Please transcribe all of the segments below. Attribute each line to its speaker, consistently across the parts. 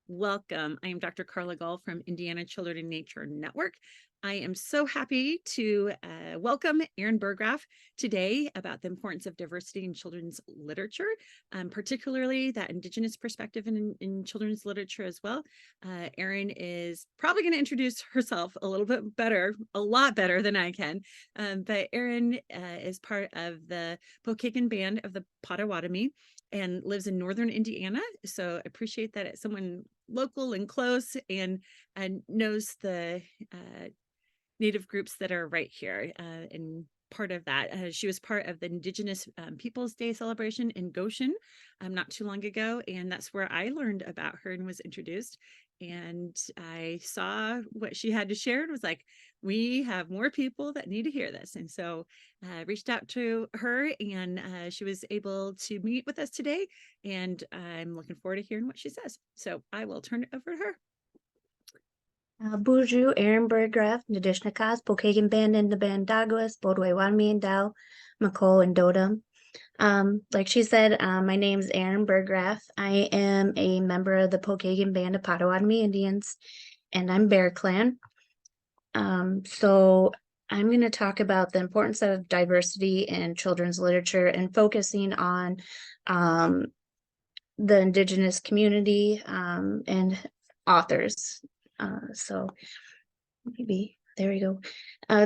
Speaker 1: Welcome. I am Dr. Carla Gull from Indiana Children in Nature Network. I am so happy to welcome Erin Burrgraff today about the importance of diversity in children's literature, particularly that Indigenous perspective in children's literature as well. Erin is probably going to introduce herself a little bit better, a lot better than I can. But Erin is part of the Pokagon Band of the Potawatomi and lives in northern Indiana. So I appreciate that it's someone local and close and knows the Native groups that are right here. And part of that, she was part of the Indigenous Peoples Day celebration in Goshen not too long ago. And that's where I learned about her and was introduced. And I saw what she had to share and was like, we have more people that need to hear this. And so I reached out to her and she was able to meet with us today. And I'm looking forward to hearing what she says. So I will turn it over to her.
Speaker 2: Bonjour, Erin Burrgraff, Nadishnakas, Pokagon Band in the Band Douglas, Bodway Wanmi and Dow, McCall and Dodam. Like she said, my name is Erin Burrgraff. I am a member of the Pokagon Band of Potawatomi Indians, and I'm Bear Clan. So I'm going to talk about the importance of diversity in children's literature and focusing on the Indigenous community and authors. So maybe there we go.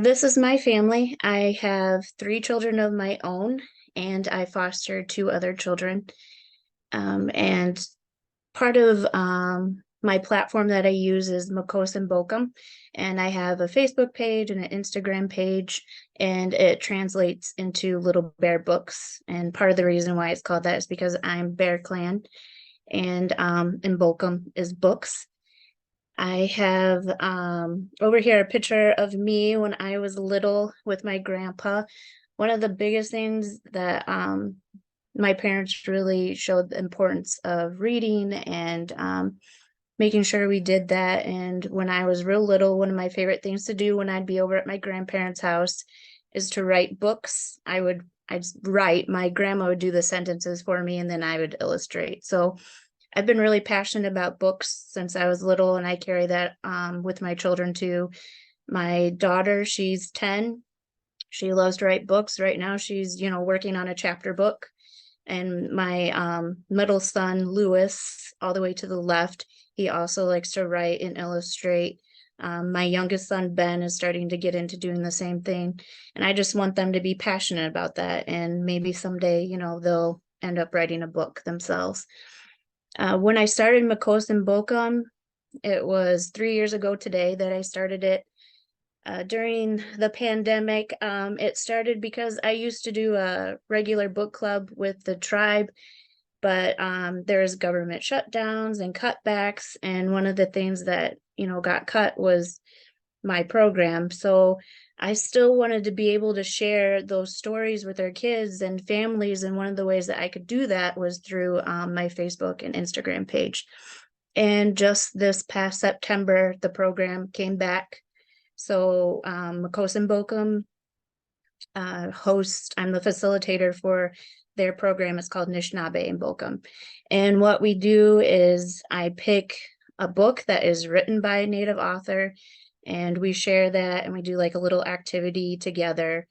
Speaker 2: This is my family. I have 3 children of my own, and I fostered 2 other children. And part of my platform that I use is Makos and Bokum, and I have a Facebook page and an Instagram page, and it translates into Little Bear Books. And part of the reason why it's called that is because I'm Bear Clan, and Bokum is books. I have over here a picture of me when I was little with my grandpa. One of the biggest things that my parents really showed the importance of reading and making sure we did that. And when I was real little, one of my favorite things to do when I'd be over at my grandparents' house is to write books. I'd write, my grandma would do the sentences for me, and then I would illustrate. So I've been really passionate about books since I was little, and I carry that with my children too. My daughter, she's 10. She loves to write books. Right now, she's, working on a chapter book. And my middle son, Lewis, all the way to the left, he also likes to write and illustrate. My youngest son, Ben, is starting to get into doing the same thing. And I just want them to be passionate about that. And maybe someday, they'll end up writing a book themselves. When I started Makos and Bokum, it was 3 years ago today that I started it. During the pandemic, it started because I used to do a regular book club with the tribe, but there's government shutdowns and cutbacks, and one of the things that got cut was my program. So I still wanted to be able to share those stories with our kids and families, and one of the ways that I could do that was through my Facebook and Instagram page. And just this past September, the program came back. So Makos and Bokum host, I'm the facilitator for their program. It's called Anishinaabe and Bokum. And what we do is I pick a book that is written by a Native author, and we share that, and we do like a little activity together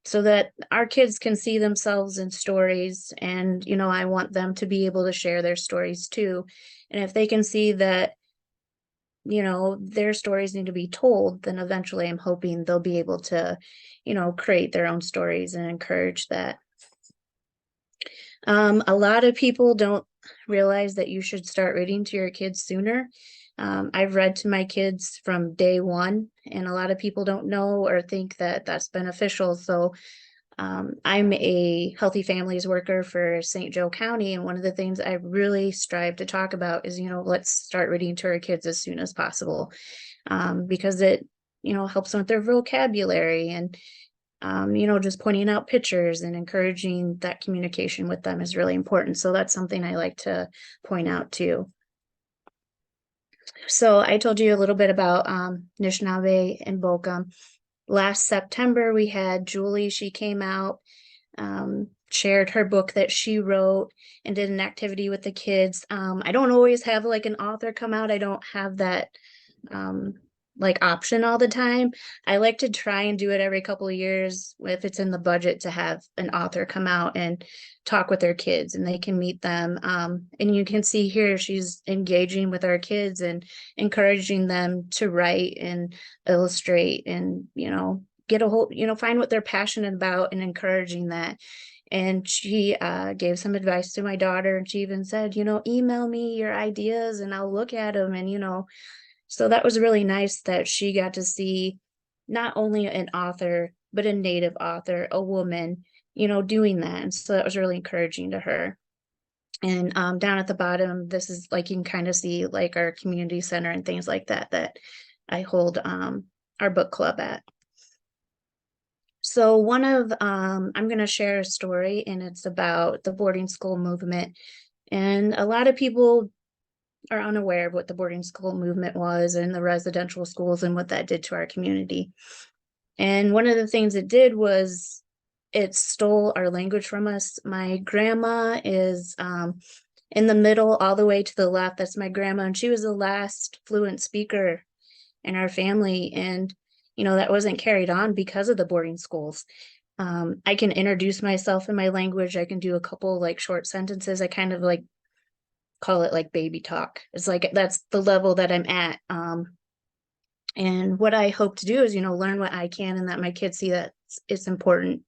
Speaker 2: so that our kids can see themselves in stories. And, I want them to be able to share their stories too. And if they can see that, their stories need to be told, then eventually I'm hoping they'll be able to, create their own stories and encourage that. A lot of people don't realize that you should start reading to your kids sooner. I've read to my kids from day one, and a lot of people don't know or think that that's beneficial. So I'm a healthy families worker for St. Joe County, and one of the things I really strive to talk about is, let's start reading to our kids as soon as possible, because it, helps them with their vocabulary, and just pointing out pictures and encouraging that communication with them is really important. So that's something I like to point out too. So I told you a little bit about Anishinaabe and Bokum. Last September, we had Julie. She came out. shared her book that she wrote and did an activity with the kids. I don't always have like an author come out. I don't have that um, like option all the time. I like to try and do it every couple of years if it's in the budget to have an author come out and talk with their kids and they can meet them. And you can see here she's engaging with our kids and encouraging them to write and illustrate and, get a whole, find what they're passionate about and encouraging that. And she gave some advice to my daughter, and she even said, email me your ideas and I'll look at them. And, so that was really nice that she got to see not only an author, but a native author, a woman, doing that. And so that was really encouraging to her. And down at the bottom, this is like, you can kind of see like our community center and things like that, that I hold our book club at. So I'm going to share a story, and it's about the boarding school movement. And a lot of people are unaware of what the boarding school movement was and the residential schools and what that did to our community. And one of the things it did was it stole our language from us. My grandma is in the middle, all the way to the left. That's my grandma, and she was the last fluent speaker in our family. And that wasn't carried on because of the boarding schools. I can introduce myself in my language. I can do a couple like short sentences. I kind of like call it like baby talk. It's like that's the level that I'm at. And what I hope to do is, learn what I can and that my kids see that it's important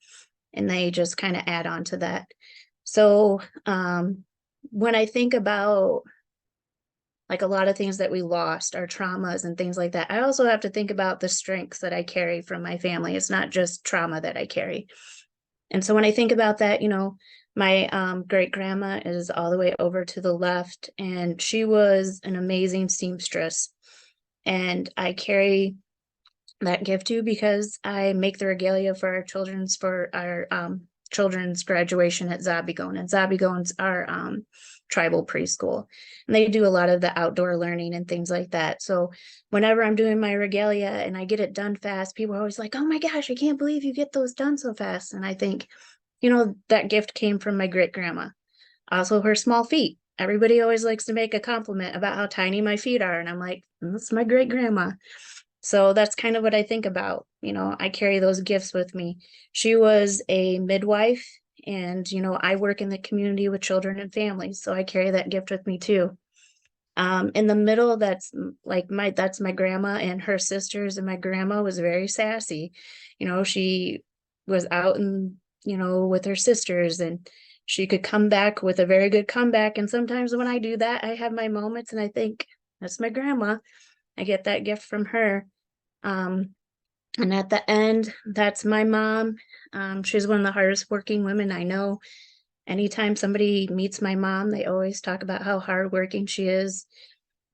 Speaker 2: and they just kind of add on to that. So when I think about like a lot of things that we lost, our traumas and things like that, I also have to think about the strengths that I carry from my family. It's not just trauma that I carry. And so when I think about that, my great grandma is all the way over to the left, and she was an amazing seamstress. And I carry that gift too because I make the regalia for our children's graduation at Zabigon. And Zabigon's our tribal preschool. And they do a lot of the outdoor learning and things like that. So whenever I'm doing my regalia and I get it done fast, people are always like, oh my gosh, I can't believe you get those done so fast. And I think, that gift came from my great grandma. Also, her small feet. Everybody always likes to make a compliment about how tiny my feet are. And I'm like, that's my great grandma. So that's kind of what I think about. I carry those gifts with me. She was a midwife, and, I work in the community with children and families. So I carry that gift with me too. In the middle, that's my grandma and her sisters, and my grandma was very sassy. She was out and, with her sisters, and she could come back with a very good comeback. And sometimes when I do that, I have my moments and I think, that's my grandma. I get that gift from her. And at the end, that's my mom. She's one of the hardest working women I know. Anytime somebody meets my mom, they always talk about how hardworking she is.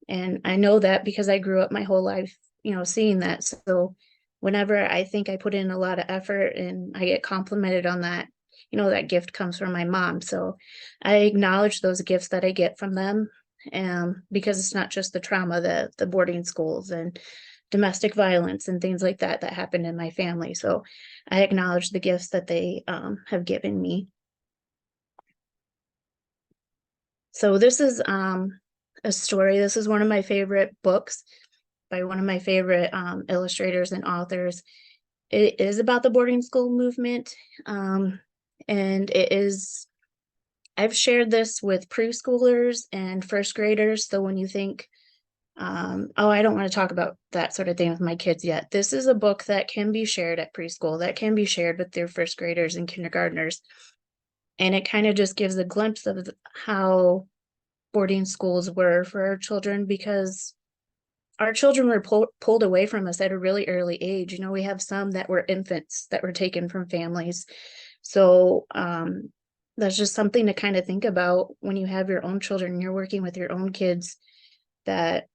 Speaker 2: And I know that because I grew up my whole life, seeing that. So whenever I think I put in a lot of effort and I get complimented on that, that gift comes from my mom. So I acknowledge those gifts that I get from them. Because it's not just the trauma, the boarding schools and domestic violence and things like that happened in my family. So I acknowledge the gifts that they have given me. So this is a story. This is one of my favorite books by one of my favorite illustrators and authors. It is about the boarding school movement. And I've shared this with preschoolers and first graders. So when you think, I don't want to talk about that sort of thing with my kids yet. This is a book that can be shared at preschool, that can be shared with their first graders and kindergartners. And it kind of just gives a glimpse of how boarding schools were for our children, because our children were pulled away from us at a really early age. We have some that were infants that were taken from families. So that's just something to kind of think about when you have your own children, you're working with your own kids, that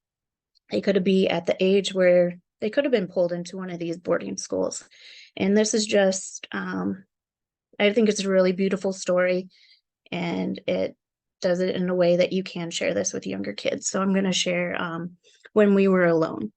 Speaker 2: they could be at the age where they could have been pulled into one of these boarding schools. And this is just, I think it's a really beautiful story, and it does it in a way that you can share this with younger kids. So I'm going to share When We Were Alone.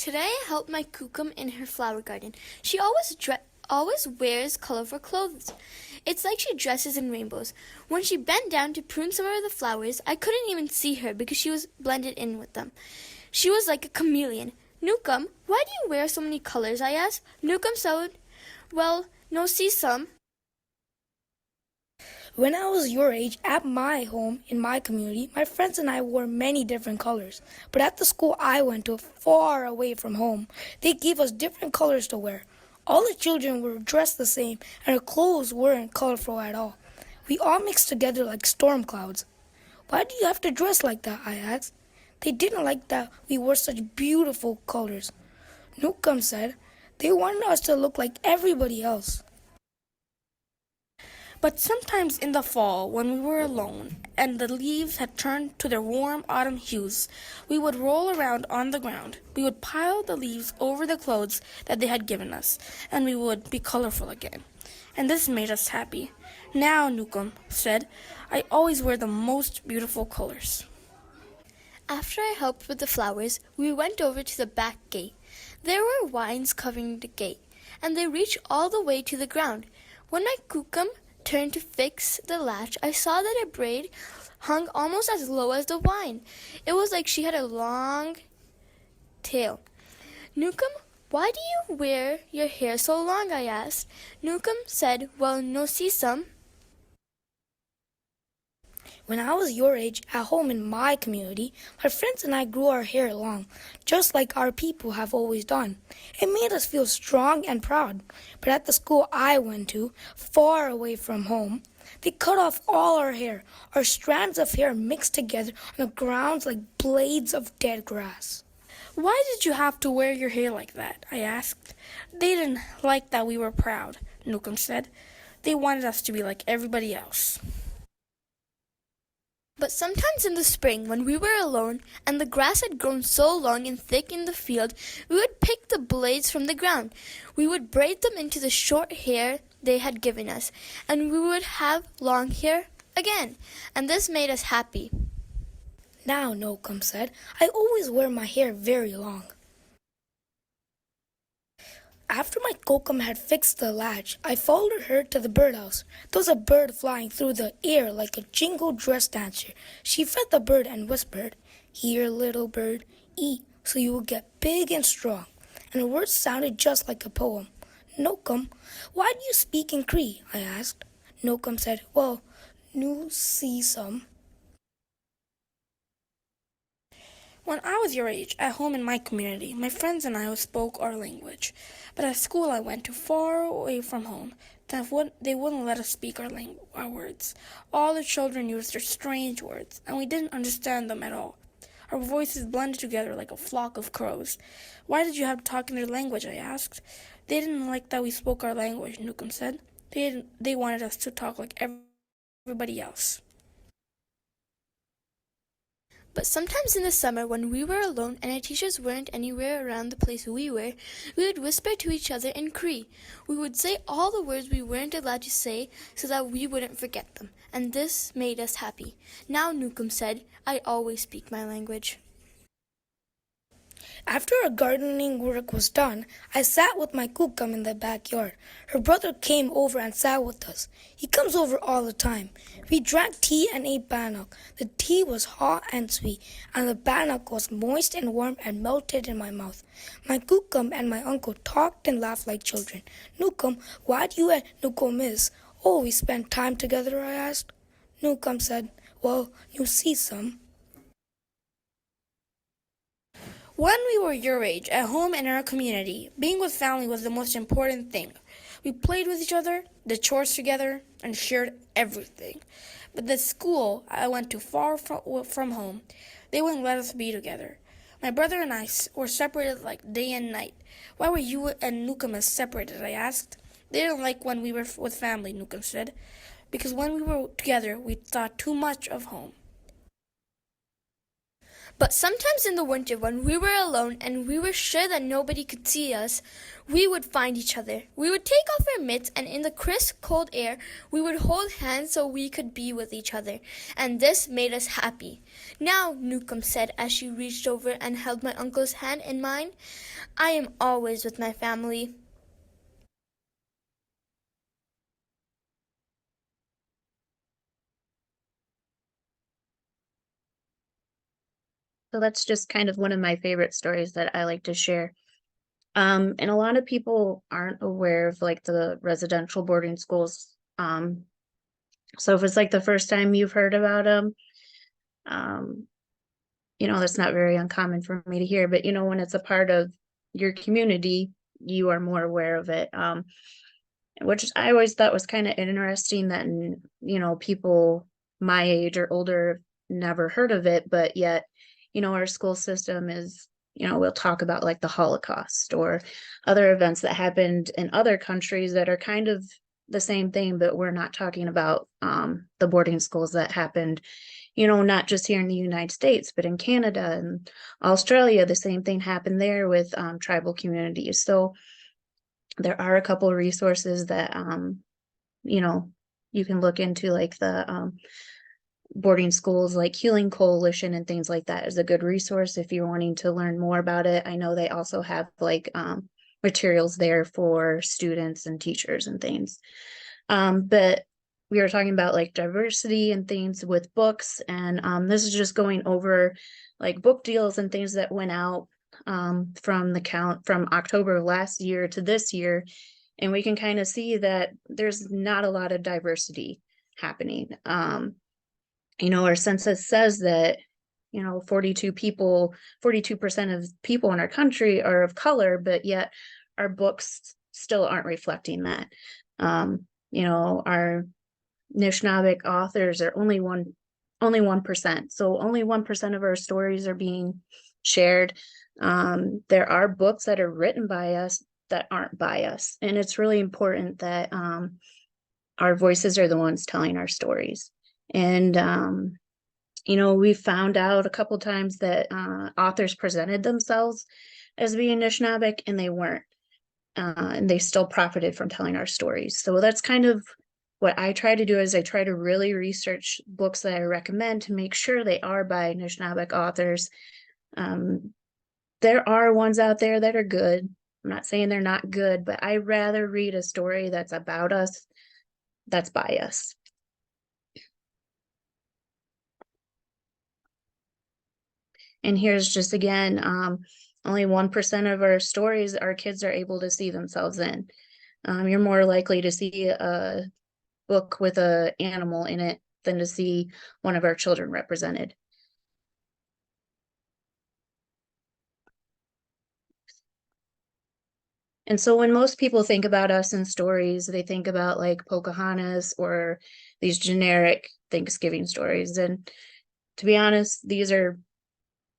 Speaker 3: Today I helped my Kukum in her flower garden. She always wears colorful clothes. It's like she dresses in rainbows. When she bent down to prune some of the flowers, I couldn't even see her because she was blended in with them. She was like a chameleon. Nukum, why do you wear so many colors? I asked. Nukum said, well, no see some.
Speaker 4: When I was your age, at my home, in my community, my friends and I wore many different colors. But at the school I went to, far away from home, they gave us different colors to wear. All the children were dressed the same, and our clothes weren't colorful at all. We all mixed together like storm clouds. Why do you have to dress like that? I asked. They didn't like that we wore such beautiful colors. Newcomb said they wanted us to look like everybody else.
Speaker 5: But sometimes in the fall, when we were alone and the leaves had turned to their warm autumn hues, we would roll around on the ground. We would pile the leaves over the clothes that they had given us, and we would be colorful again. And this made us happy. Now, Newcomb said, I always wear the most beautiful colors.
Speaker 3: After I helped with the flowers, we went over to the back gate. There were vines covering the gate, and they reached all the way to the ground. When my Kukum turned to fix the latch, I saw that her braid hung almost as low as the vine. It was like she had a long tail. Nukum, why do you wear your hair so long? I asked. Nukum said, well, no see some.
Speaker 4: When I was your age, at home in my community, my friends and I grew our hair long, just like our people have always done. It made us feel strong and proud. But at the school I went to, far away from home, they cut off all our hair. Our strands of hair mixed together on the ground like blades of dead grass.
Speaker 5: Why did you have to wear your hair like that? I asked. They didn't like that we were proud, Newcomb said. They wanted us to be like everybody else.
Speaker 3: But sometimes in the spring, when we were alone and the grass had grown so long and thick in the field, we would pick the blades from the ground. We would braid them into the short hair they had given us, and we would have long hair again. And this made us happy.
Speaker 4: Now, Newcomb said, I always wear my hair very long. After my Kokum had fixed the latch, I followed her to the birdhouse. There was a bird flying through the air like a jingle dress dancer. She fed the bird and whispered, Here, little bird, eat so you will get big and strong. And the words sounded just like a poem. Newcomb, why do you speak in Cree? I asked. Newcomb said, Well, nu see some.
Speaker 5: When I was your age, at home in my community, my friends and I spoke our language. But at school I went to far away from home. They wouldn't let us speak our words. All the children used their strange words, and we didn't understand them at all. Our voices blended together like a flock of crows. Why did you have to talk in their language? I asked. They didn't like that we spoke our language, Newcomb said. They wanted us to talk like everybody else.
Speaker 3: But sometimes in the summer, when we were alone and our teachers weren't anywhere around the place we were, we would whisper to each other in Cree. We would say all the words we weren't allowed to say so that we wouldn't forget them, and this made us happy. Now, Newcomb said, I always speak my language.
Speaker 4: After our gardening work was done, I sat with my Kookam in the backyard. Her brother came over and sat with us. He comes over all the time. We drank tea and ate bannock. The tea was hot and sweet, and the bannock was moist and warm and melted in my mouth. My Kookam and my uncle talked and laughed like children. Newcomb, why do you and Newcomb miss? Oh, we spent time together, I asked. Newcomb said, Well, you see some.
Speaker 5: When we were your age, at home and in our community, being with family was the most important thing. We played with each other, did chores together, and shared everything. But the school I went to far from home, they wouldn't let us be together. My brother and I were separated like day and night. Why were you and Newcomb separated? I asked. They didn't like when we were with family, Newcomb said, because when we were together, we thought too much of home.
Speaker 3: But sometimes in the winter, when we were alone and we were sure that nobody could see us, we would find each other. We would take off our mitts, and in the crisp, cold air, we would hold hands so we could be with each other. And this made us happy. Now, Newcomb said as she reached over and held my uncle's hand in mine, I am always with my family.
Speaker 2: So that's just kind of one of my favorite stories that I like to share. And a lot of people aren't aware of like the residential boarding schools. So if it's like the first time you've heard about them, that's not very uncommon for me to hear, but when it's a part of your community, you are more aware of it. Which I always thought was kind of interesting that, people my age or older never heard of it, but yet, our school system is, we'll talk about like the Holocaust or other events that happened in other countries that are kind of the same thing, but we're not talking about the boarding schools that happened, not just here in the United States, but in Canada and Australia. The same thing happened there with tribal communities. So there are a couple of resources that, you can look into, like the boarding schools, like Healing Coalition and things like that is a good resource if you're wanting to learn more about it. I know they also have like materials there for students and teachers and things. But we were talking about like diversity and things with books, and this is just going over like book deals and things that went out from October of last year to this year, and we can kind of see that there's not a lot of diversity happening. Our census says that 42% of people in our country are of color, but yet our books still aren't reflecting that. Our Anishinaabeg authors are only 1%. So only 1% of our stories are being shared. There are books that are written by us that aren't by us. And it's really important that our voices are the ones telling our stories. And, we found out a couple times that authors presented themselves as being Anishinaabeg, and they weren't. And they still profited from telling our stories. So that's kind of what I try to do, is I try to really research books that I recommend to make sure they are by Anishinaabeg authors. There are ones out there that are good. I'm not saying they're not good, but I'd rather read a story that's about us, that's by us. And here's just again, only 1% of our stories our kids are able to see themselves in. You're more likely to see a book with an animal in it than to see one of our children represented. And so when most people think about us in stories, they think about like Pocahontas or these generic Thanksgiving stories. And to be honest,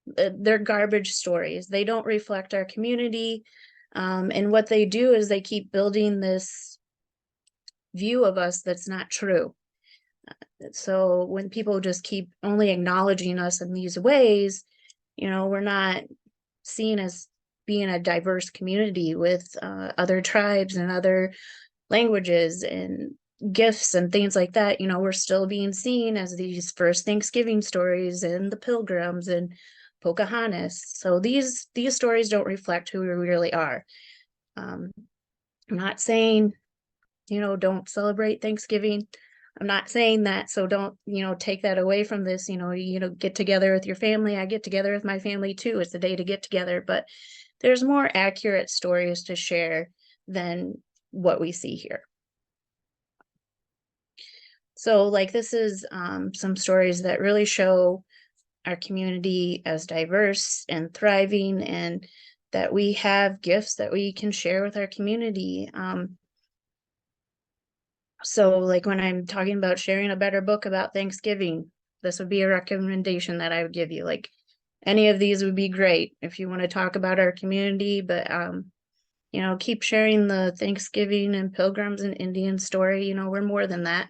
Speaker 2: they're garbage stories. They don't reflect our community. And what they do is they keep building this view of us that's not true. So when people just keep only acknowledging us in these ways, we're not seen as being a diverse community with other tribes and other languages and gifts and things like that. We're still being seen as these first Thanksgiving stories and the Pilgrims and Pocahontas. So these stories don't reflect who we really are. I'm not saying, don't celebrate Thanksgiving. I'm not saying that, so don't, take that away from this. Get together with your family. I get together with my family too. It's a day to get together, but there's more accurate stories to share than what we see here. So like this is some stories that really show our community as diverse and thriving, and that we have gifts that we can share with our community. So like when I'm talking about sharing a better book about Thanksgiving, this would be a recommendation that I would give you. Like any of these would be great if you want to talk about our community, but keep sharing the Thanksgiving and Pilgrims and Indian story. We're more than that.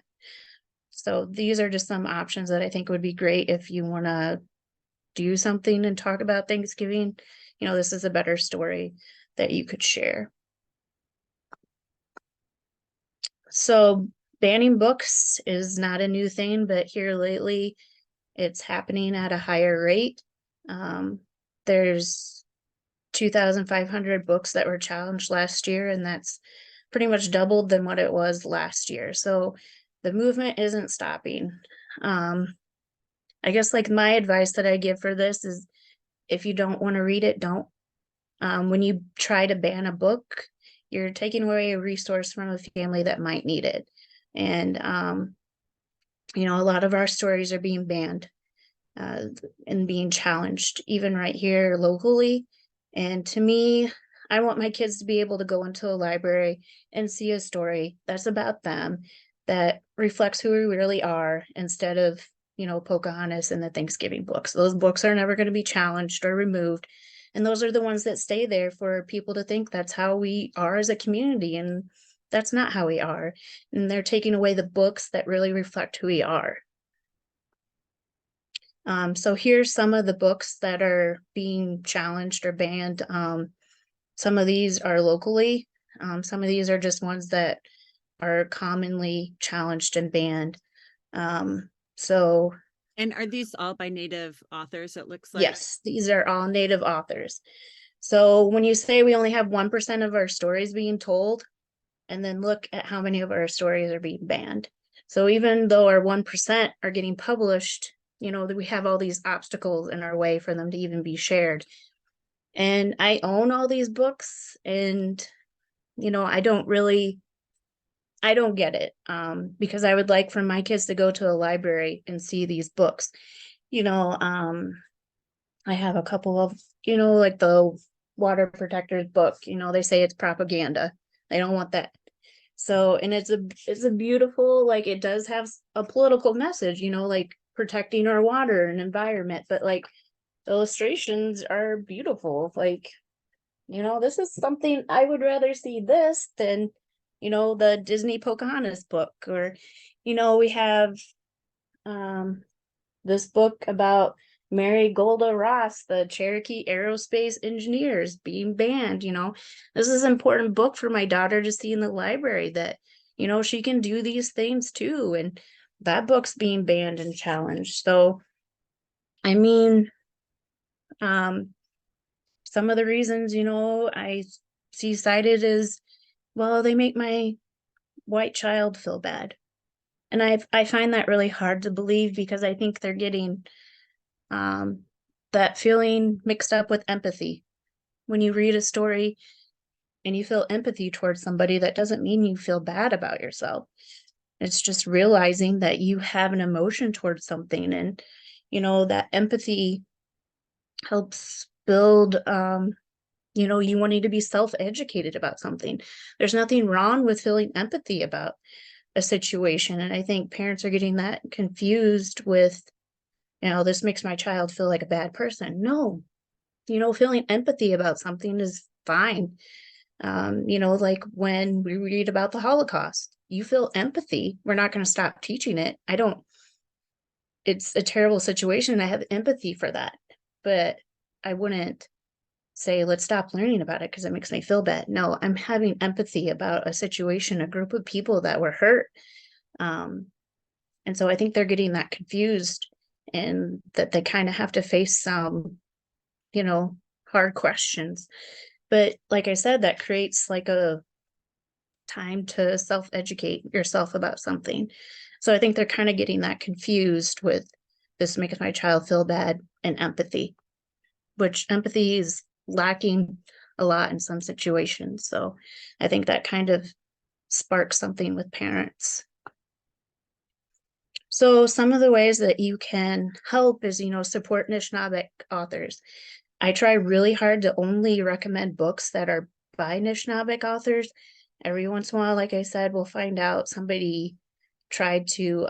Speaker 2: So these are just some options that I think would be great if you want to do something and talk about Thanksgiving, you know, this is a better story that you could share. So banning books is not a new thing, but here lately it's happening at a higher rate. There's 2,500 books that were challenged last year, and that's pretty much doubled than what it was last year. So the movement isn't stopping. I guess like my advice that I give for this is if you don't want to read it, don't. When you try to ban a book, you're taking away a resource from a family that might need it. And, you know, a lot of our stories are being banned and being challenged, even right here locally. And to me, I want my kids to be able to go into a library and see a story that's about them, that reflects who we really are, instead of, you know, Pocahontas and the Thanksgiving books. Those books are never going to be challenged or removed. And those are the ones that stay there for people to think that's how we are as a community. And that's not how we are. And they're taking away the books that really reflect who we are. So here's some of the books that are being challenged or banned. Some of these are locally. Some of these are just ones that are commonly challenged and banned. So
Speaker 1: And are these all by Native authors, it looks like?
Speaker 2: yes, these are all Native authors. So when you say we only have 1% of our stories being told, and then look at how many of our stories are being banned. So even though our 1% are getting published, you know, we have all these obstacles in our way for them to even be shared. And I own all these books, and, you know, I don't get it, because I would like for my kids to go to a library and see these books. You know, I have a couple of, you know, like the water protectors book, you know, they say it's propaganda. They don't want that. So, and it's a beautiful, like, it does have a political message, you know, like protecting our water and environment, but like illustrations are beautiful. Like, you know, this is something I would rather see this than, you know, the Disney Pocahontas book. Or, you know, we have this book about Mary Golda Ross, the Cherokee aerospace engineers, being banned. You know, this is an important book for my daughter to see in the library, that, you know, she can do these things too. And that book's being banned and challenged. So, I mean, some of the reasons, you know, I see cited is, well, they make my white child feel bad. And I find that really hard to believe, because I think they're getting that feeling mixed up with empathy. When you read a story and you feel empathy towards somebody, that doesn't mean you feel bad about yourself. It's just realizing that you have an emotion towards something, and, you know, that empathy helps build, you know, you wanting to be self-educated about something. There's nothing wrong with feeling empathy about a situation. And I think parents are getting that confused with, you know, this makes my child feel like a bad person. No, you know, feeling empathy about something is fine. You know, like when we read about the Holocaust, you feel empathy. We're not going to stop teaching it. It's a terrible situation. I have empathy for that, but I wouldn't say, let's stop learning about it because it makes me feel bad. No, I'm having empathy about a situation, a group of people that were hurt. And so I think they're getting that confused, and that they kind of have to face some, you know, hard questions. But like I said, that creates like a time to self-educate yourself about something. So I think they're kind of getting that confused with, this makes my child feel bad, and empathy, which empathy is lacking a lot in some situations. So I think that kind of sparks something with parents. So some of the ways that you can help is, you know, support Anishinaabeg authors. I try really hard to only recommend books that are by Anishinaabeg authors. Every once in a while, like I said, we'll find out somebody tried to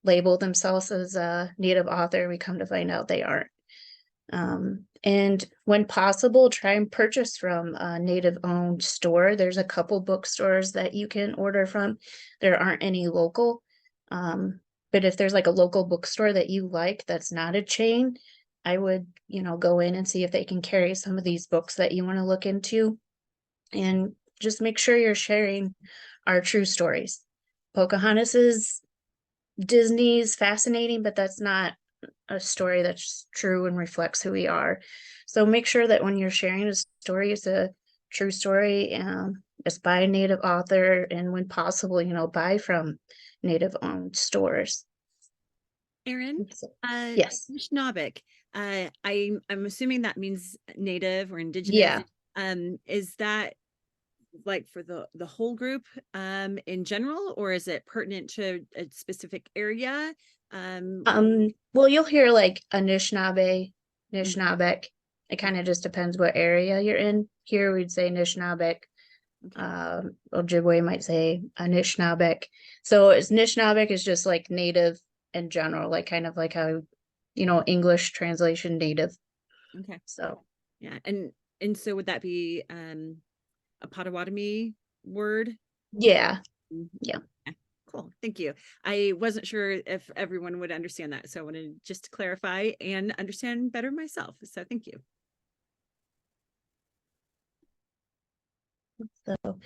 Speaker 2: label themselves as a Native author. We come to find out they aren't. And when possible, try and purchase from a Native-owned store. There's a couple bookstores that you can order from. There aren't any local. But if there's like a local bookstore that you like that's not a chain, I would, go in and see if they can carry some of these books that you want to look into, and just make sure you're sharing our true stories. Pocahontas is Disney's fascinating, but that's not a story that's true and reflects who we are. So make sure that when you're sharing a story, it's a true story. It's by a Native author, and when possible, buy from Native owned stores.
Speaker 1: Erin,
Speaker 2: Yes.
Speaker 1: Anishinaabe. I'm assuming that means Native or Indigenous.
Speaker 2: Yeah.
Speaker 1: Is that like for the whole group in general, or is it pertinent to a specific area?
Speaker 2: Well, you'll hear like Anishinaabe,
Speaker 1: Mhm.
Speaker 2: Nishnabek. It kind of just depends what area you're in. Here we'd say Nishnabek.
Speaker 1: Okay.
Speaker 2: Ojibwe might say Anishinabek. So it's Nishnabek is just like Native in general, like kind of like how, English translation Native.
Speaker 1: Okay.
Speaker 2: So
Speaker 1: Yeah. And so would that be a Potawatomi word?
Speaker 2: yeah.
Speaker 1: Mhm.
Speaker 2: Yeah.
Speaker 1: Okay, cool. Thank you. I wasn't sure if everyone would understand that. So I wanted just to clarify and understand better myself. So thank you.
Speaker 2: So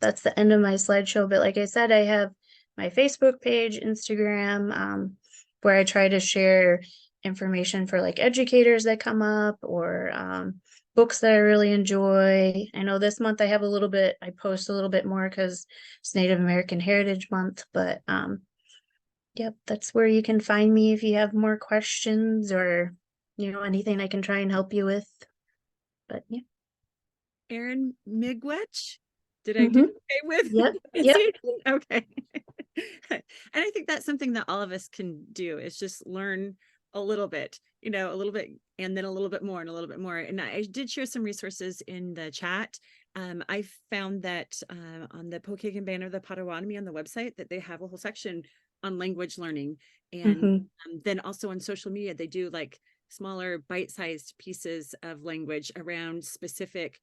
Speaker 2: that's the end of my slideshow. But like I said, I have my Facebook page, Instagram, where I try to share information for like educators that come up, or books that I really enjoy. I know this month I post a little bit more because it's Native American Heritage Month, but yep, that's where you can find me if you have more questions, or anything I can try and help you with. But yeah.
Speaker 1: Erin Miigwech. Did I do
Speaker 2: Mm-hmm.
Speaker 1: okay with
Speaker 2: Yep. Yep.
Speaker 1: pronunciation? Okay. And I think that's something that all of us can do, is just learn a little bit, a little bit, and then a little bit more and a little bit more. And I did share some resources in the chat. I found that on the Pokagon banner, the Potawatomi on the website, that they have a whole section on language learning. And then also on social media, they do like smaller bite-sized pieces of language around specific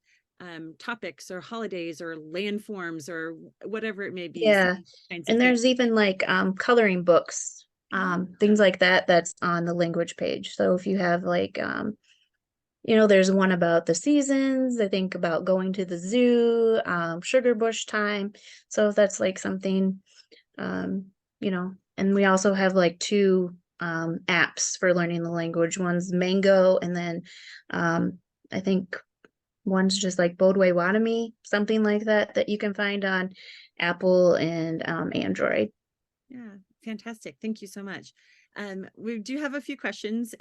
Speaker 1: topics or holidays or landforms or whatever it may be.
Speaker 2: Yeah.
Speaker 1: Kinds of
Speaker 2: And
Speaker 1: things.
Speaker 2: there's even like coloring books, things like that, that's on the language page. So if you have like there's one about the seasons, I think about going to the zoo, sugar bush time. So if that's like something, and we also have like two apps for learning the language. One's Mango, and then I think one's just like Bodway Wanami, something like that you can find on Apple and Android.
Speaker 1: Yeah, fantastic. Thank you so much. We do have a few questions.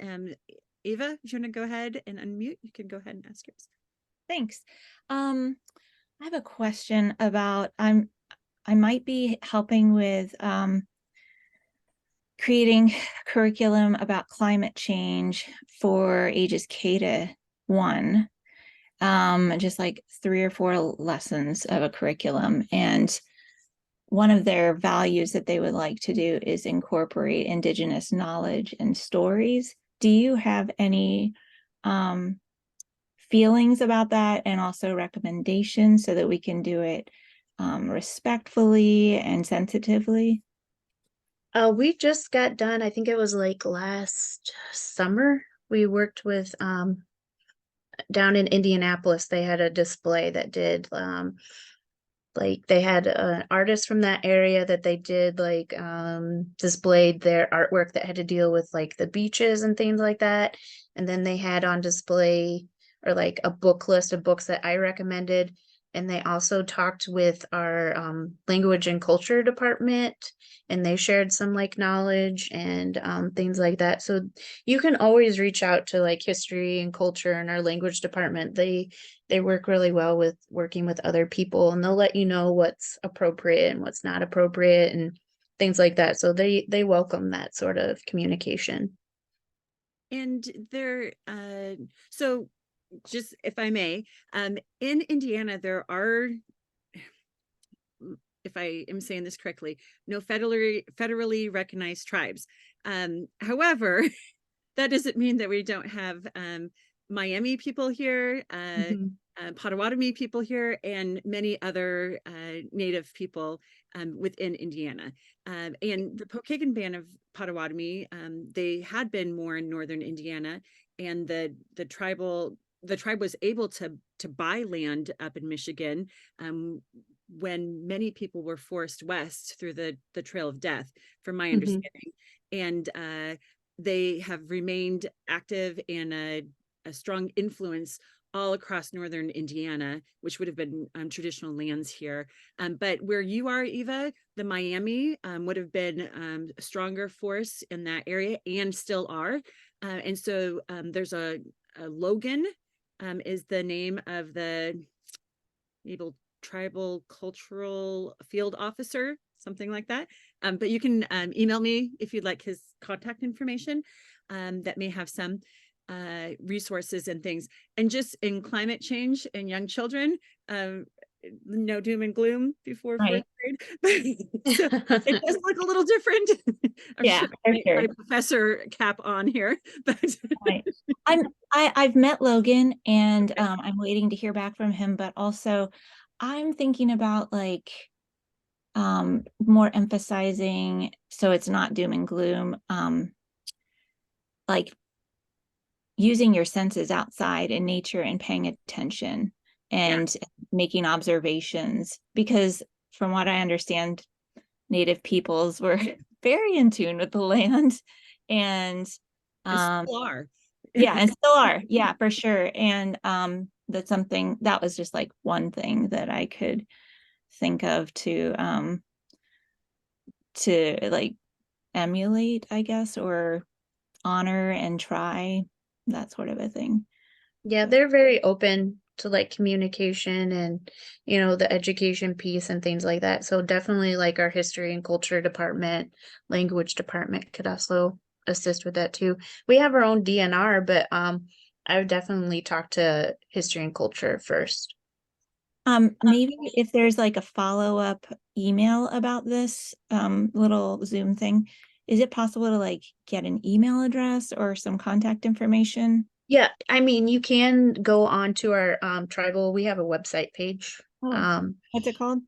Speaker 1: Eva, if you want to go ahead and unmute, you can go ahead and ask yours.
Speaker 6: Thanks. I have a question about I might be helping with creating curriculum about climate change for ages K-1, just like 3 or 4 lessons of a curriculum. And one of their values that they would like to do is incorporate Indigenous knowledge and stories. Do you have any feelings about that, and also recommendations so that we can do it respectfully and sensitively?
Speaker 2: We just got done, I think it was like last summer. We worked with down in Indianapolis. They had a display that did like they had an artist from that area that they did like displayed their artwork that had to deal with like the beaches and things like that. And then they had on display, or like a book list of books that I recommended. And they also talked with our language and culture department, and they shared some like knowledge and things like that. So you can always reach out to like history and culture and our language department. They work really well with working with other people, and they'll let you know what's appropriate and what's not appropriate and things like that. So they welcome that sort of communication.
Speaker 1: And there, so just if I may, in Indiana, there are, if I am saying this correctly, no federally recognized tribes. However, that doesn't mean that we don't have Miami people here, Potawatomi people here, and many other Native people within Indiana. And the Pokagon Band of Potawatomi, they had been more in northern Indiana, and the tribe was able to buy land up in Michigan when many people were forced west through the Trail of Death, from my understanding. And they have remained active and a strong influence all across northern Indiana, which would have been traditional lands here. But where you are, Eva, the Miami would have been a stronger force in that area, and still are. And so there's a Logan is the name of the able tribal cultural field officer, something like that. But you can email me if you'd like his contact information that may have some resources and things. And just in climate change and young children, no doom and gloom before fourth grade. So it does look a little different. I'm
Speaker 6: Yeah,
Speaker 1: sure
Speaker 6: for
Speaker 1: my
Speaker 6: sure.
Speaker 1: professor cap on here, but
Speaker 6: Right. I've met Logan, and I'm waiting to hear back from him, but also I'm thinking about like more emphasizing, so it's not doom and gloom, like using your senses outside in nature and paying attention and making observations, because from what I understand, Native peoples were very in tune with the land, and
Speaker 1: still are.
Speaker 6: yeah, and still are. Yeah, for sure. And that's something that was just like one thing that I could think of to like emulate, I guess, or honor and try, that sort of a thing.
Speaker 2: Yeah, they're very open to like communication and, the education piece and things like that. So definitely like our history and culture department, language department could also assist with that too. We have our own DNR, but I would definitely talk to history and culture first.
Speaker 6: Maybe if there's like a follow-up email about this little Zoom thing, is it possible to like get an email address or some contact information?
Speaker 2: Yeah, I mean, you can go on to our tribal, we have a website page.
Speaker 6: Oh, what's it called?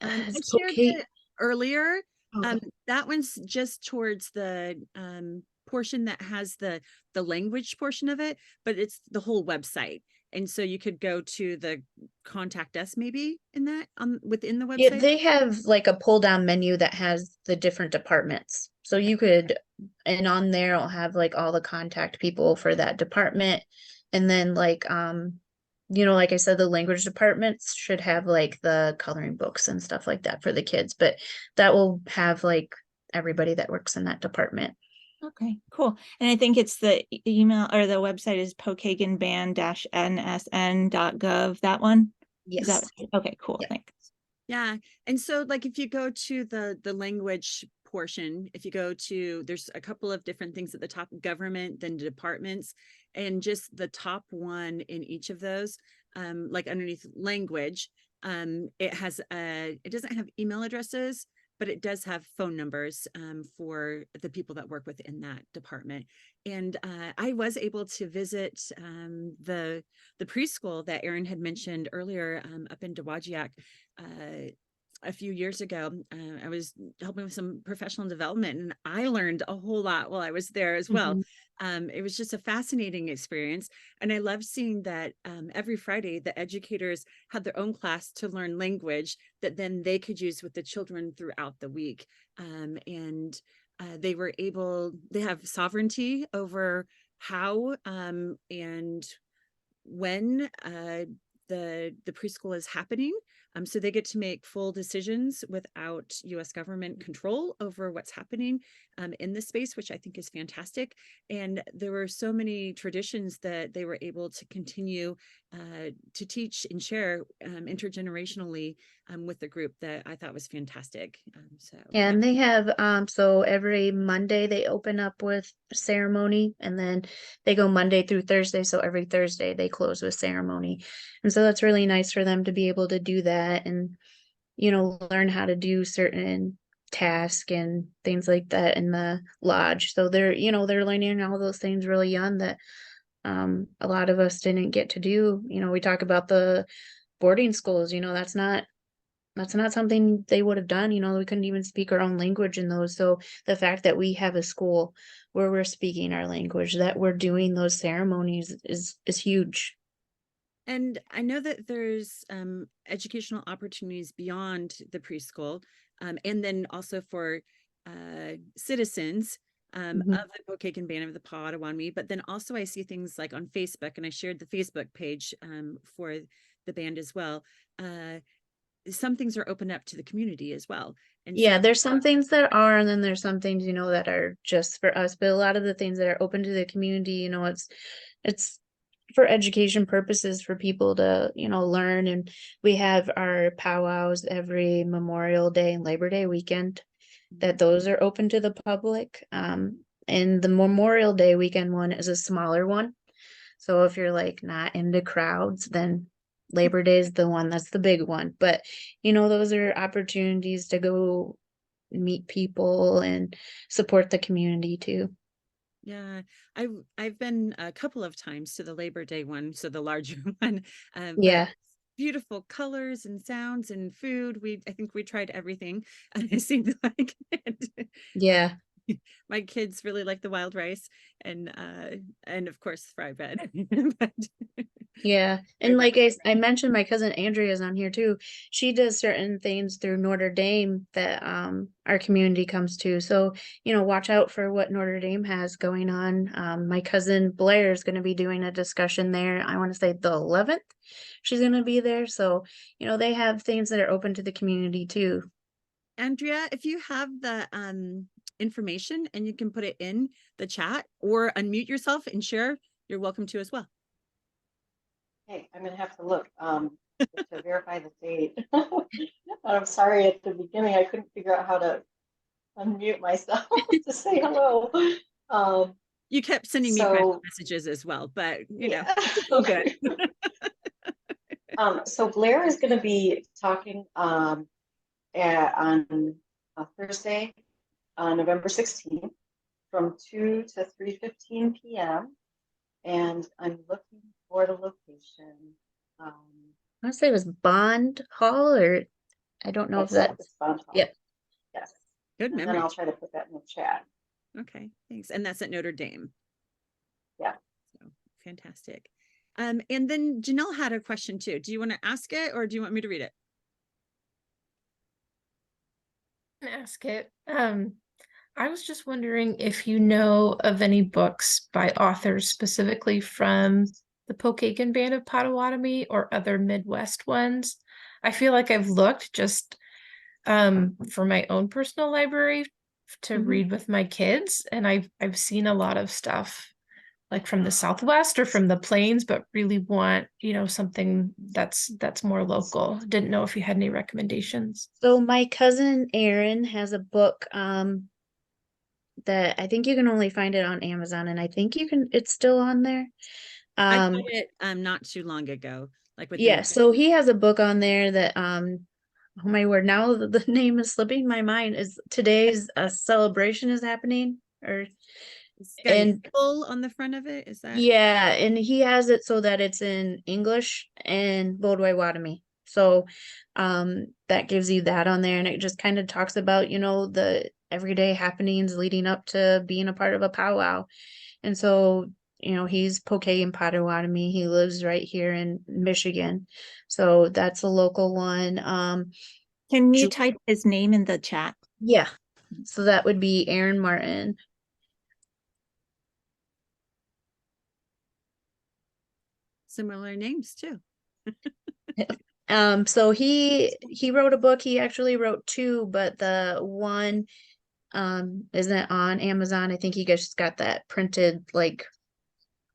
Speaker 1: I
Speaker 2: It's
Speaker 1: shared it earlier.
Speaker 2: Oh.
Speaker 1: That one's just towards the portion that has the language portion of it, but it's the whole website. And so you could go to the contact us maybe in that within the
Speaker 2: Yeah,
Speaker 1: website.
Speaker 2: they have like a pull down menu that has the different departments. So you could, and on there it'll have like all the contact people for that department. And then like like I said, the language departments should have like the coloring books and stuff like that for the kids, but that will have like everybody that works in that department.
Speaker 6: Okay, cool. And I think it's the email or the website is pokagonband-nsn.gov, that one? Is that
Speaker 2: Yes.
Speaker 6: okay, cool,
Speaker 2: Yep.
Speaker 6: thanks.
Speaker 1: Yeah. And so like if you go to the language portion, if you go to, there's a couple of different things at the top: government, then departments, and just the top one in each of those, like underneath language, it doesn't have email addresses, but it does have phone numbers for the people that work within that department. And I was able to visit the preschool that Erin had mentioned earlier up in Dowagiac a few years ago. I was helping with some professional development, and I learned a whole lot while I was there as well. It was just a fascinating experience. And I loved seeing that every Friday, the educators had their own class to learn language that then they could use with the children throughout the week. And they have sovereignty over how and when the preschool is happening. So they get to make full decisions without U.S. government control over what's happening in this space, which I think is fantastic. And there were so many traditions that they were able to continue to teach and share intergenerationally with the group that I thought was fantastic.
Speaker 2: And they have so every Monday they open up with ceremony, and then they go Monday through Thursday, so every Thursday they close with ceremony. And so that's really nice for them to be able to do that and learn how to do certain tasks and things like that in the lodge. So they're learning all those things really young that a lot of us didn't get to do. We talk about the boarding schools, that's not that's not something they would have done. We couldn't even speak our own language in those. So the fact that we have a school where we're speaking our language, that we're doing those ceremonies is huge.
Speaker 1: And I know that there's educational opportunities beyond the preschool, and then also for citizens
Speaker 2: Mhm.
Speaker 1: of the Pokagon Band of the Potawatomi. But then also I see things like on Facebook, and I shared the Facebook page for the band as well. Some things are opened up to the community as well. And
Speaker 2: Yeah,
Speaker 1: so,
Speaker 2: there's some things that are, and then there's some things, that are just for us. But a lot of the things that are open to the community, it's for education purposes for people to, learn. And we have our powwows every Memorial Day and Labor Day weekend, that those are open to the public. And the Memorial Day weekend one is a smaller one. So if you're like not into crowds, then Labor Day is the one that's the big one. But those are opportunities to go meet people and support the community too.
Speaker 1: yeah, I've been a couple of times to the Labor Day one, so the larger one. But
Speaker 2: Yeah,
Speaker 1: beautiful colors and sounds and food. I think we tried everything. It seemed like it.
Speaker 2: yeah.
Speaker 1: My kids really like the wild rice and of course fry bread. But
Speaker 2: Yeah.
Speaker 1: fry
Speaker 2: And
Speaker 1: bread
Speaker 2: like
Speaker 1: was
Speaker 2: I mentioned, my cousin Andrea's on here too. She does certain things through Notre Dame that our community comes to. So, watch out for what Notre Dame has going on. My cousin Blair is going to be doing a discussion there. I want to say the 11th. She's going to be there. So, they have things that are open to the community too.
Speaker 1: Andrea, if you have the information and you can put it in the chat or unmute yourself and share, you're welcome to as well.
Speaker 7: Hey, I'm gonna have to look to verify the date. I'm sorry, at the beginning I couldn't figure out how to unmute myself to say hello.
Speaker 1: You kept sending me private
Speaker 7: So
Speaker 1: messages as well, but
Speaker 7: yeah.
Speaker 1: it's all good.
Speaker 7: So Blair is gonna be talking on Thursday, November 16th from 2 to 3:15 p.m. And I'm looking for the location.
Speaker 2: I want to say it was Bond Hall, or I don't know if
Speaker 7: That's
Speaker 2: that's,
Speaker 7: Bond Hall.
Speaker 2: yep.
Speaker 7: Yes.
Speaker 1: Good
Speaker 7: And then
Speaker 1: memory.
Speaker 7: I'll try to put that in the chat.
Speaker 1: Okay, thanks. And that's at Notre Dame.
Speaker 7: Yeah.
Speaker 1: So fantastic. And then Janelle had a question too. Do you want to ask it or do you want me to read it?
Speaker 8: Ask it. I was just wondering if you know of any books by authors specifically from the Pokagon Band of Potawatomi or other Midwest ones. I feel like I've looked just for my own personal library to read with my kids, and I've seen a lot of stuff like from the Southwest or from the Plains, but really want, something that's more local. Didn't know if you had any recommendations.
Speaker 2: So my cousin Erin has a book that I think you can only find it on Amazon, and I think it's still on there.
Speaker 1: I found it not too long ago, like within
Speaker 2: Yeah, so he has a book on there that oh my word, now the name is slipping my mind. Is today's celebration is happening, or
Speaker 1: it's got an
Speaker 2: and
Speaker 1: eagle on the front of it. Is that
Speaker 2: yeah, and he has it so that it's in English and Bodwai-Watomie. So that gives you that on there, and it just kind of talks about, the everyday happenings leading up to being a part of a powwow. And so, he's Pokagon Potawatomi. He lives right here in Michigan. So that's a local one.
Speaker 6: Can you type his name in the chat?
Speaker 2: Yeah. So that would be Erin Martin.
Speaker 1: similar names too?
Speaker 2: So he wrote a book. He actually wrote two, but the one isn't on Amazon. I think he just got that printed like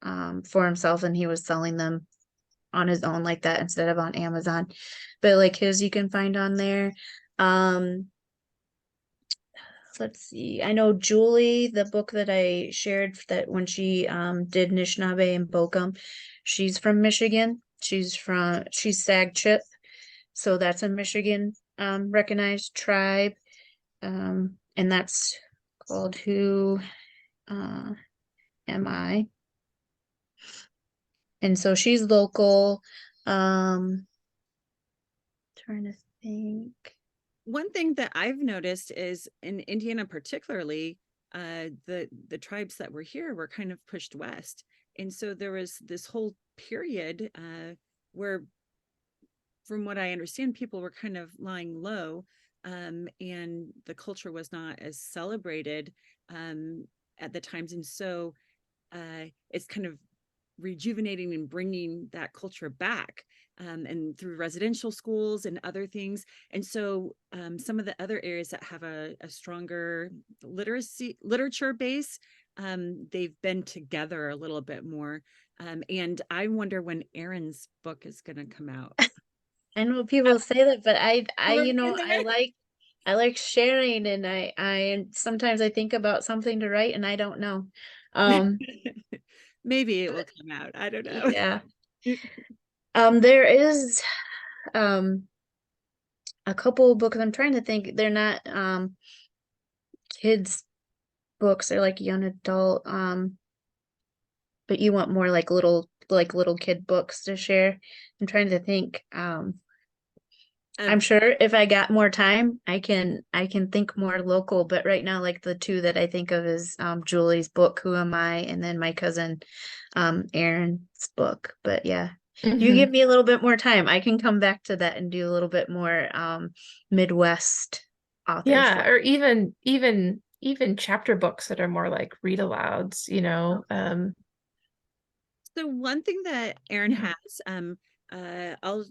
Speaker 2: for himself, and he was selling them on his own like that instead of on Amazon. But like his you can find on there. Let's see. I know Julie, the book that I shared that when she did Anishinaabe and Bokum, she's from Michigan. She's Sag Chip. So that's a Michigan recognized tribe. And that's called Who Am I? And so she's local. Trying to think.
Speaker 1: One thing that I've noticed is in Indiana, particularly, the tribes that were here were kind of pushed west, and so there was this whole period where, from what I understand, people were kind of lying low, and the culture was not as celebrated at the times, and so it's kind of rejuvenating and bringing that culture back, and through residential schools and other things. And so some of the other areas that have a stronger literature base, they've been together a little bit more. And I wonder when Erin's book is going to come out.
Speaker 2: I know people say that, but
Speaker 1: We're
Speaker 2: you know,
Speaker 1: in there.
Speaker 2: I like sharing, and I sometimes I think about something to write and I don't know.
Speaker 1: Maybe it will come out. I don't know.
Speaker 2: Yeah. There is a couple of books I'm trying to think. They're not kids books, they're like young adult, but you want more like little kid books to share. I'm trying to think. I'm sure if I got more time, I can think more local, but right now, like the two that I think of is Julie's book, Who Am I? And then my cousin Erin's book. But yeah, if you give me a little bit more time, I can come back to that and do a little bit more Midwest authors.
Speaker 8: Yeah, or even chapter books that are more like read alouds, you know.
Speaker 1: So one thing that Erin has, I'll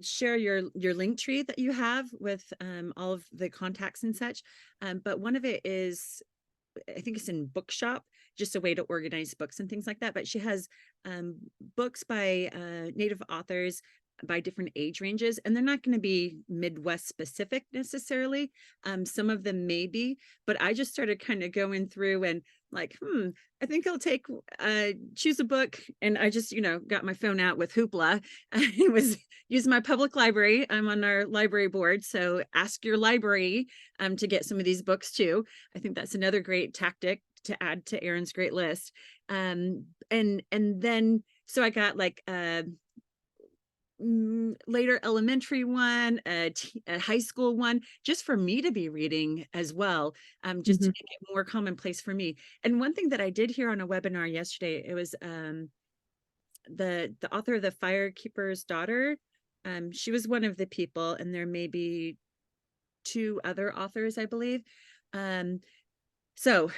Speaker 1: share your link tree that you have with all of the contacts and such. But one of it is, I think it's in Bookshop, just a way to organize books and things like that. But she has books by Native authors by different age ranges, and they're not going to be Midwest specific necessarily. Some of them may be, but I just started kind of going through and like, I think I'll take choose a book, and I just got my phone out with Hoopla. It was using my public library. I'm on our library board, so ask your library to get some of these books too. I think that's another great tactic to add to Erin's great list. And then so I got like later elementary one, a high school one, just for me to be reading as well, just to make it more commonplace for me. And one thing that I did hear on a webinar yesterday, it was the author of The Firekeeper's Daughter. She was one of the people, and there may be two other authors, I believe. So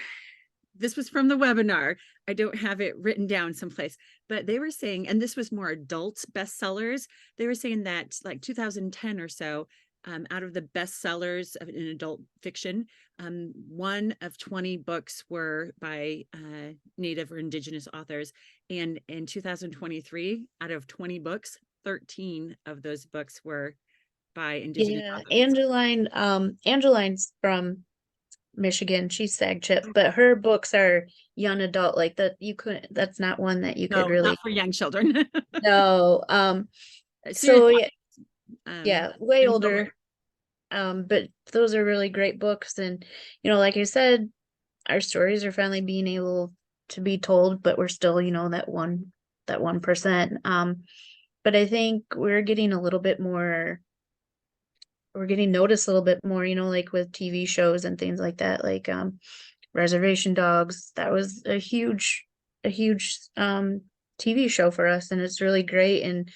Speaker 1: this was from the webinar. I don't have it written down someplace, but they were saying, and this was more adult bestsellers, they were saying that like 2010 or so, out of the bestsellers in adult fiction, 1 of 20 books were by Native or Indigenous authors. And in 2023, out of 20 books, 13 of those books were by Indigenous authors.
Speaker 2: Angeline's from Michigan. She's SAG chip, but her books are young adult, like that you couldn't, that's not one that you could really,
Speaker 1: not for young children.
Speaker 2: no. So yeah, way older. But those are really great books, and like I said, our stories are finally being able to be told, but we're still that 1%. But I think we're getting a little bit more, we're getting noticed a little bit more, like with TV shows and things like that, like Reservation Dogs. That was a huge TV show for us, and it's really great. And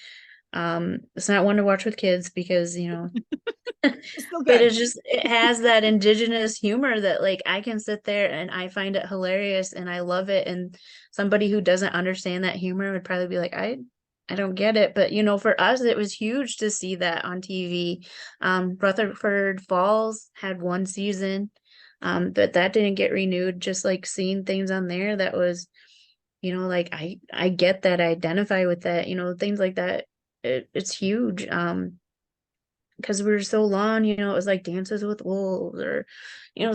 Speaker 2: it's not one to watch with kids because but it has that Indigenous humor that like I can sit there and I find it hilarious and I love it, and somebody who doesn't understand that humor would probably be like, I don't get it. But for us, it was huge to see that on TV. Rutherford Falls had 1 season, but that didn't get renewed. Just like seeing things on there that was, like I get that, I identify with that, things like that. It's huge. Because we were so long, it was like Dances with Wolves or,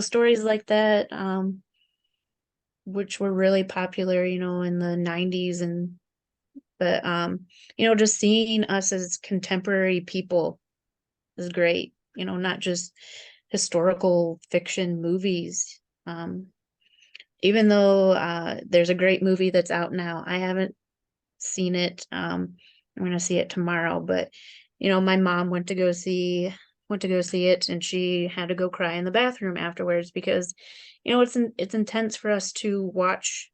Speaker 2: stories like that, which were really popular, in the 90s. But just seeing us as contemporary people is great, not just historical fiction movies. Even though there's a great movie that's out now, I haven't seen it. I'm going to see it tomorrow, but my mom went to go see went to go see it, and she had to go cry in the bathroom afterwards because, it's intense for us to watch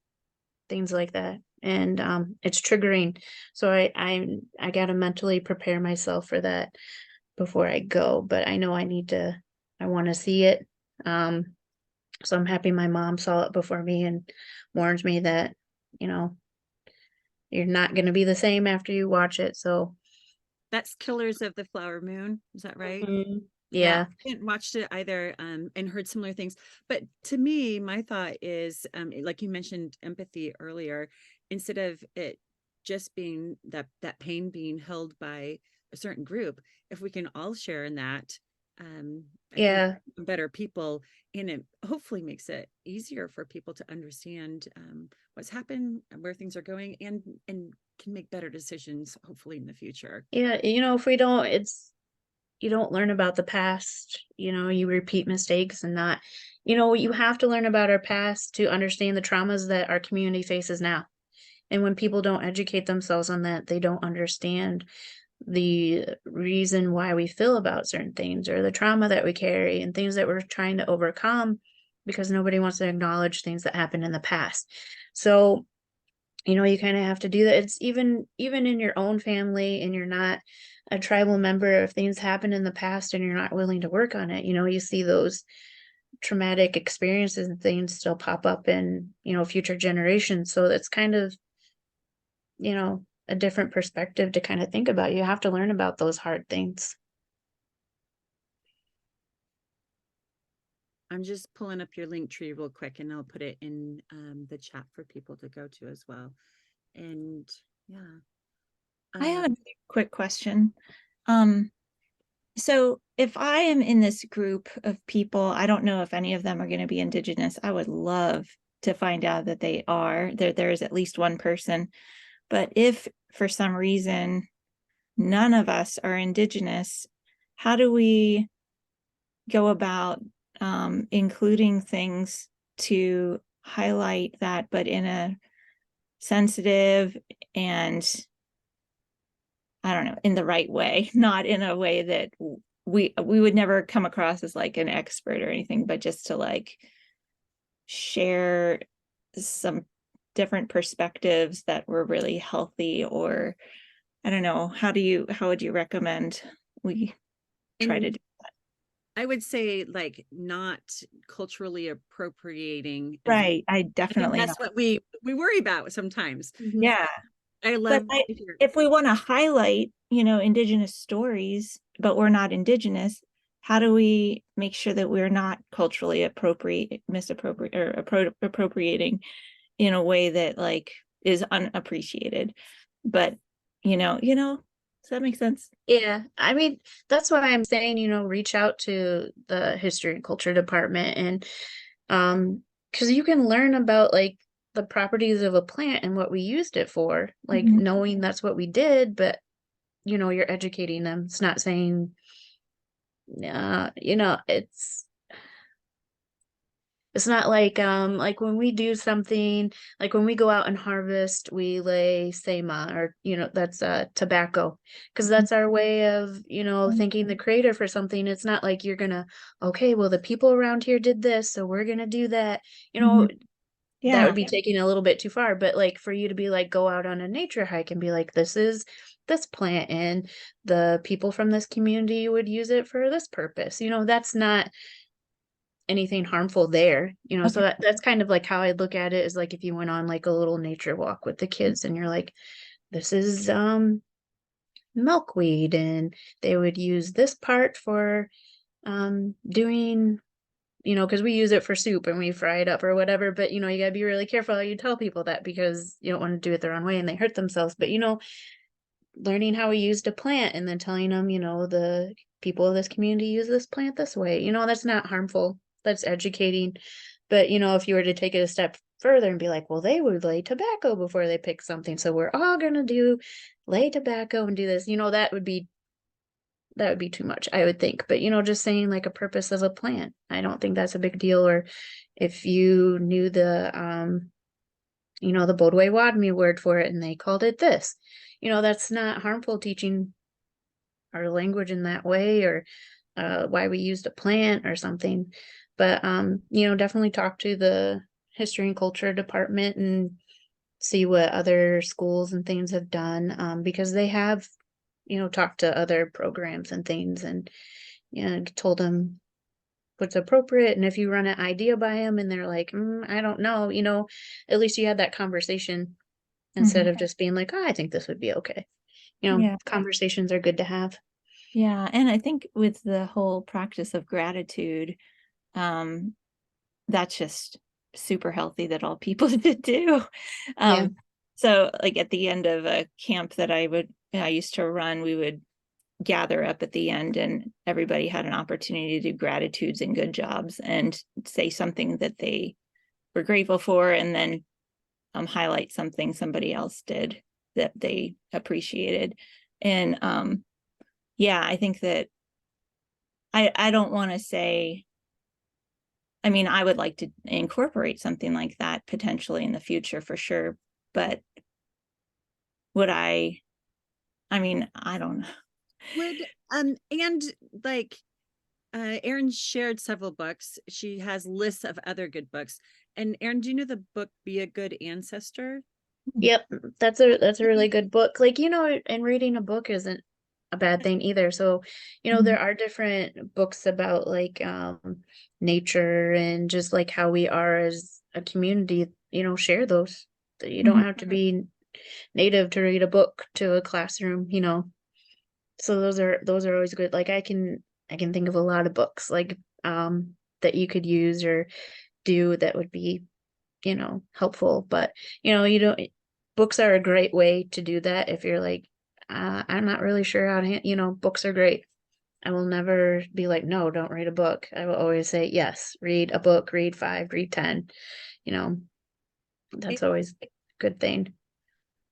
Speaker 2: things like that, and it's triggering. So I gotta mentally prepare myself for that before I go. But I know I want to see it. So I'm happy my mom saw it before me and warned me that, you know, you're not going to be the same after you watch it. So,
Speaker 1: That's Killers of the Flower Moon. Is that right?
Speaker 2: yeah.
Speaker 1: I haven't watched it either, and heard similar things. But to me, my thought is, like you mentioned empathy earlier, instead of it just being that pain being held by a certain group, if we can all share in that, I think
Speaker 2: Yeah.
Speaker 1: better people, and it hopefully makes it easier for people to understand what's happened, and where things are going, and can make better decisions hopefully in the future.
Speaker 2: Yeah. If we don't, you don't learn about the past, you repeat mistakes and not, you have to learn about our past to understand the traumas that our community faces now. And when people don't educate themselves on that, they don't understand the reason why we feel about certain things or the trauma that we carry and things that we're trying to overcome, because nobody wants to acknowledge things that happened in the past. So, you kind of have to do that. It's even in your own family, and you're not a tribal member. If things happen in the past and you're not willing to work on it, you see those traumatic experiences and things still pop up in, future generations. So that's kind of, a different perspective to kind of think about. You have to learn about those hard things.
Speaker 1: I'm just pulling up your link tree real quick, and I'll put it in the chat for people to go to as well. And yeah.
Speaker 6: I have a quick question. So if I am in this group of people, I don't know if any of them are going to be Indigenous. I would love to find out that they are. There is at least one person. But if for some reason none of us are Indigenous, how do we go about including things to highlight that, but in a sensitive and, I don't know, in the right way, not in a way that we would never come across as like an expert or anything, but just to like share some different perspectives that were really healthy? Or I don't know, how would you recommend we try to do?
Speaker 1: I would say like not culturally appropriating.
Speaker 6: Right. I
Speaker 1: I think
Speaker 6: definitely
Speaker 1: that's what we worry about sometimes.
Speaker 6: Yeah.
Speaker 1: I
Speaker 6: But
Speaker 1: love to hear.
Speaker 6: if we want to highlight, Indigenous stories, but we're not Indigenous, how do we make sure that we're not culturally appropriating in a way that like is unappreciated? But does that make sense?
Speaker 2: Yeah, I mean, that's why I'm saying, reach out to the history and culture department, and because you can learn about like the properties of a plant and what we used it for, like
Speaker 6: Mhm.
Speaker 2: knowing that's what we did, but you're educating them. It's not saying, it's not like when we do something, like when we go out and harvest, we lay sema, or that's tobacco, because that's our way of thanking the creator for something. It's not like you're gonna, okay, well, the people around here did this, so we're gonna do that.
Speaker 6: Mhm.
Speaker 2: That
Speaker 6: Yeah.
Speaker 2: would be taking a little bit too far. But like for you to be like, go out on a nature hike and be like, this is this plant, and the people from this community would use it for this purpose. That's not anything harmful there. So
Speaker 6: Okay.
Speaker 2: that's kind of like how I look at it, is like if you went on like a little nature walk with the kids and you're like, this is milkweed, and they would use this part for doing, because we use it for soup and we fry it up or whatever. But you gotta be really careful how you tell people that, because you don't want to do it their own way and they hurt themselves. But learning how we used a plant and then telling them, the people of this community use this plant this way, that's not harmful. That's educating. But, if you were to take it a step further and be like, well, they would lay tobacco before they pick something, so we're all going to lay tobacco and do this, that would be too much, I would think. But, just saying like a purpose of a plant, I don't think that's a big deal. Or if you knew the Bodway Wadmy word for it and they called it this, that's not harmful, teaching our language in that way. Or why we used a plant or something. But definitely talk to the history and culture department and see what other schools and things have done, because they have, talked to other programs and things and told them what's appropriate. And if you run an idea by them and they're like, I don't know, at least you had that conversation instead of just being like, oh, I think this would be okay.
Speaker 6: Yeah.
Speaker 2: Conversations are good to have.
Speaker 6: Yeah. And I think with the whole practice of gratitude, that's just super healthy that all people should do.
Speaker 2: Yeah.
Speaker 6: So like at the end of a camp that I used to run, we would gather up at the end and everybody had an opportunity to do gratitudes and good jobs and say something that they were grateful for, and then highlight something somebody else did that they appreciated. And yeah, I think that I don't want to say, I mean, I would like to incorporate something like that potentially in the future for sure, but would I mean, I don't know.
Speaker 1: Would and like Erin shared several books. She has lists of other good books. And Erin, do you know the book Be a Good Ancestor?
Speaker 2: Yep, that's a really good book. Like, and reading a book isn't a bad thing either. So, there are different books about like nature and just like how we are as a community, share those. You don't have to be native to read a book to a classroom, So those are always good. Like I can think of a lot of books like that you could use or do that would be, helpful. But you don't books are a great way to do that if you're like, I'm not really sure how to, books are great. I will never be like, no, don't read a book. I will always say, yes, read a book, read 5, read 10, that's always a good thing.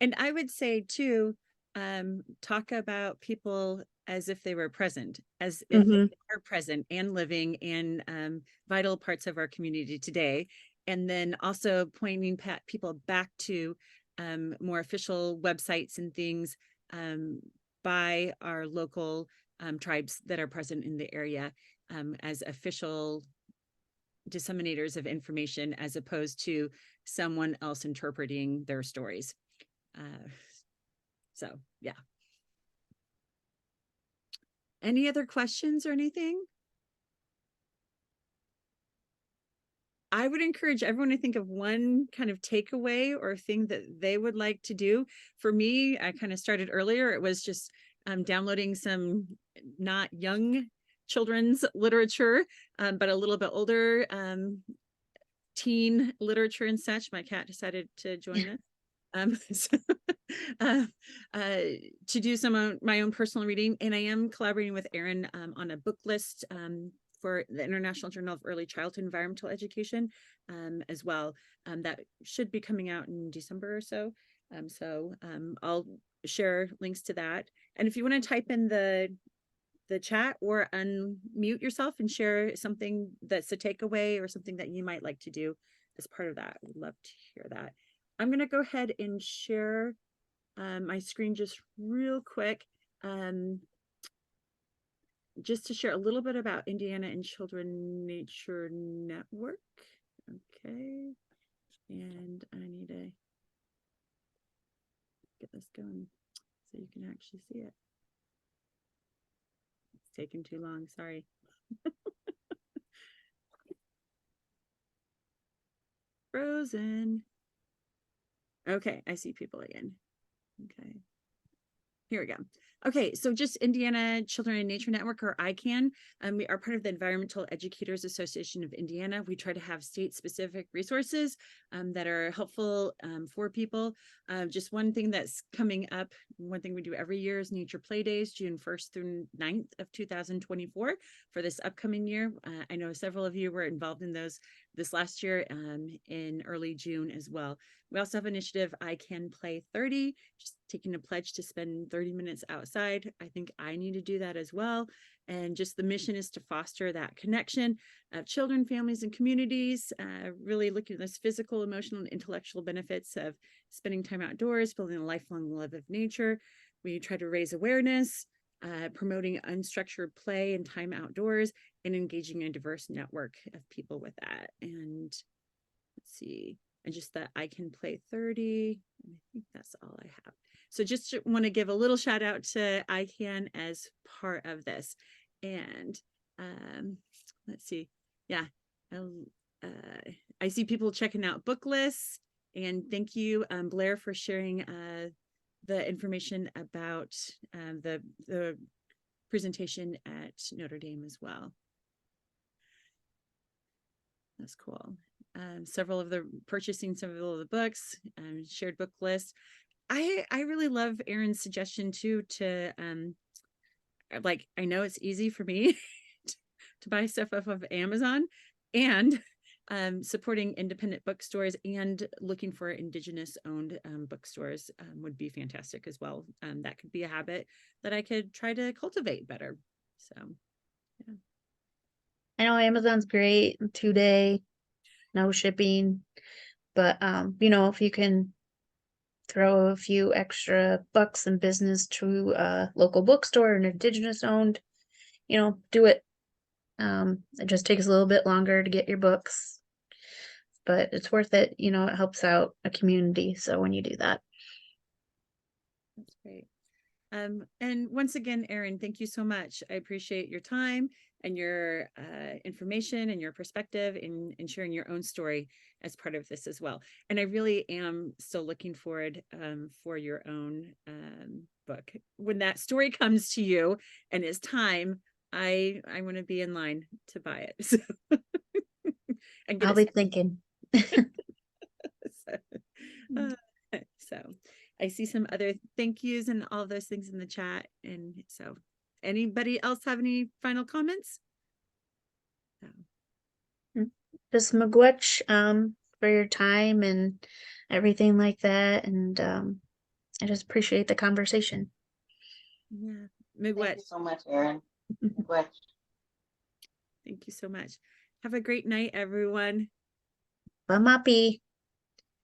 Speaker 1: And I would say too, talk about people as if they were present, as if they are present and living in vital parts of our community today. And then also pointing people back to more official websites and things by our local tribes that are present in the area as official disseminators of information, as opposed to someone else interpreting their stories. So yeah. Any other questions or anything? I would encourage everyone to think of one kind of takeaway or thing that they would like to do. For me, I kind of started earlier. It was just downloading some not young children's literature, but a little bit older teen literature and such. My cat decided to join us. So, to do some of my own personal reading, and I am collaborating with Erin on a book list for the International Journal of Early Childhood Environmental Education as well. That should be coming out in December or so. I'll share links to that. And if you want to type in the chat or unmute yourself and share something that's a takeaway or something that you might like to do as part of that, I would love to hear that. I'm going to go ahead and share my screen just real quick, just to share a little bit about Indiana and Children Nature Network. Okay. And I need to get this going so you can actually see it. It's taking too long, sorry. Frozen. Okay, I see people again. Okay. Here we go. Okay, so just Indiana Children in Nature Network, or ICANN. We are part of the Environmental Educators Association of Indiana. We try to have state-specific resources that are helpful for people. Just one thing that's coming up, one thing we do every year is Nature Play Days, June 1st through 9th of 2024 for this upcoming year. I know several of you were involved in those this last year in early June as well. We also have initiative I Can Play 30, just taking a pledge to spend 30 minutes outside. I think I need to do that as well. And just the mission is to foster that connection of children, families, and communities, really looking at those physical, emotional, and intellectual benefits of spending time outdoors, building a lifelong love of nature. We try to raise awareness promoting unstructured play and time outdoors, and engaging a diverse network of people with that. And let's see, and just that I can play 30. And I think that's all I have. So just want to give a little shout out to ICANN as part of this. And let's see. Yeah. I see people checking out book lists, and thank you, Blair, for sharing the information about the presentation at Notre Dame as well. That's cool. Several of the books, shared book lists. I really love Erin's suggestion too, to like, I know it's easy for me to buy stuff off of Amazon, and supporting independent bookstores and looking for Indigenous owned bookstores would be fantastic as well. That could be a habit that I could try to cultivate better. So, yeah.
Speaker 2: I know Amazon's great, 2-day, no shipping, but you know, if you can throw a few extra bucks in business to a local bookstore, an Indigenous owned, you know, do it. It just takes a little bit longer to get your books, but it's worth it. You know, it helps out a community. So when you do that.
Speaker 1: That's great. And once again, Erin, thank you so much. I appreciate your time and your information and your perspective in sharing your own story as part of this as well. And I really am still looking forward for your own book. When that story comes to you and it's time, I want to be in line to buy it. So, and get
Speaker 2: I'll be thinking.
Speaker 1: so I see some other thank yous and all those things in the chat. And so anybody else have any final comments? No.
Speaker 2: Just miigwech for your time and everything like that. And I just appreciate the conversation.
Speaker 1: Yeah.
Speaker 7: Thank you so much, Erin. Miigwech.
Speaker 1: Thank you so much. Have a great night, everyone.
Speaker 2: Bamapi.